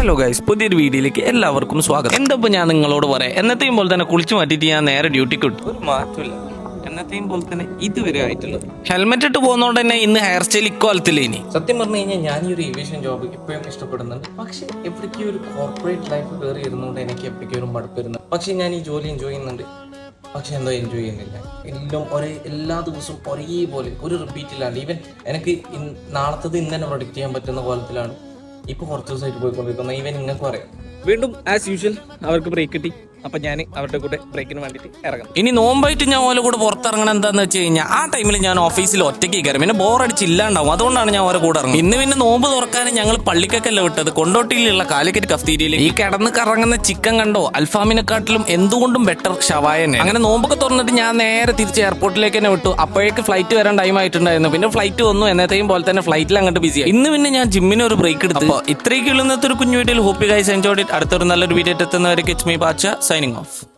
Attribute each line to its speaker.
Speaker 1: Hello guys, പുതിയൊരു വീഡിയോയിലേക്ക് എല്ലാവർക്കും സ്വാഗതം. എന്തപ്പോൾ ഞാൻ നിങ്ങളോട് പറയാം, എന്നത്തെയും പോലെ തന്നെ കുളിച്ചു മാറ്റിയിട്ട് ഞാൻ നേരെ ഡ്യൂട്ടിക്ക് വിട്ടു. ഒരു മാറ്റമില്ല, എന്നത്തെയും പോലെ തന്നെ ഇതുവരെ ആയിട്ടുള്ളത്. ഹെൽമെറ്റ് ഇട്ട് പോകുന്നതുകൊണ്ട് തന്നെ ഇന്ന് ഹെയർ സ്റ്റൈൽ ഇക്വാലത്തില്ല. ഇനി സത്യം പറഞ്ഞു കഴിഞ്ഞാൽ ഞാൻ ഈ ഒരു ഏവിയേഷൻ ജോബ് ഇപ്പോഴും ഇഷ്ടപ്പെടുന്നുണ്ട്. പക്ഷേ എപ്പോഴേക്കും ഒരു കോർപ്പറേറ്റ് ലൈഫ് കയറി ഇരുന്നുകൊണ്ട് എനിക്ക് എപ്പോഴേക്കും ഒരു മടുപ്പ് വരുന്നുണ്ട്. പക്ഷേ ഞാൻ ഈ ജോലി എൻജോയ് ചെയ്യുന്നുണ്ട്. പക്ഷെ എന്തോ എൻജോയ് ചെയ്യുന്നില്ല. എല്ലാ ദിവസവും ഒരേപോലെ ഒരു റിപ്പീറ്റിലാണ്. ഈവൻ എനിക്ക് നാളത്തത് ഇന്ന് തന്നെ പ്രൊഡിക്റ്റ് ചെയ്യാൻ പറ്റുന്ന കോലത്തിലാണ് ഇപ്പോൾ കുറച്ച് ദിവസമായിട്ട് പോയിക്കൊണ്ടിരിക്കുന്നത്. ഈവൻ നിങ്ങൾക്ക് പറയാം. വീണ്ടും ആസ് യൂഷ്വൽ അവർക്ക് ബ്രേക്ക് കിട്ടി. അപ്പം ഞാൻ അവരുടെ കൂടെ ബ്രേക്കിന് വേണ്ടിയിട്ട് ഇറങ്ങാം. ഇനി നോമ്പായിട്ട് ഞാൻ ഓരോ കൂടെ പുറത്തിറങ്ങണം. എന്താണെന്ന് വെച്ച് കഴിഞ്ഞാൽ ആ ടൈമിൽ ഞാൻ ഓഫീസിൽ ഒറ്റയ്ക്ക് കയറും. പിന്നെ ബോറടിച്ചില്ലാണ്ടാവും. അതുകൊണ്ടാണ് ഞാൻ ഓരോ കൂടെ ഇറങ്ങും. പിന്നെ നോമ്പ് തുറക്കാൻ ഞങ്ങൾ പള്ളിക്കൊക്കെയല്ല വിട്ടത്, കൊണ്ടോട്ടിയിലുള്ള കാലിക്കറ്റ് കഫ്തീരിയയിൽ. ഈ കിടന്ന് കറങ്ങുന്ന ചിക്കൻ കണ്ടോ, അൽഫാമിനെക്കാട്ടിലും എന്തുകൊണ്ടും ബെറ്റർ ഷവായനെ. അങ്ങനെ നോമ്പൊക്കെ തുറന്നിട്ട് ഞാൻ നേരെ തിരിച്ച് എയർപോർട്ടിലേക്ക് തന്നെ വിട്ടു. അപ്പോഴേക്ക് ഫ്ലൈറ്റ് വരാൻ ടൈം ആയിട്ടുണ്ടായിരുന്നു. പിന്നെ ഫ്ലൈറ്റ് വന്നു. എന്നത്തെയും പോലെ തന്നെ ഫ്ലൈറ്റിൽ അങ്ങോട്ട് ബിസിയായി. ഇന്ന് പിന്നെ ഞാൻ ജിമ്മിന് ഒരു ബ്രേക്ക് എടുത്തു. അപ്പോൾ ഇത്രയൊക്കെ ഉള്ളത്തെ ഒരു കുഞ്ഞു വീഡിയോയിൽ ഹോപ്പ് ഗൈസ് എൻജോയ്ഡ് ഇറ്റ്. അടുത്തൊരു നല്ലൊരു വീഡിയോ എത്തുന്നവരെ ഇറ്റ്സ് മീ ബാച്ച സൈനിങ് ഓഫ്.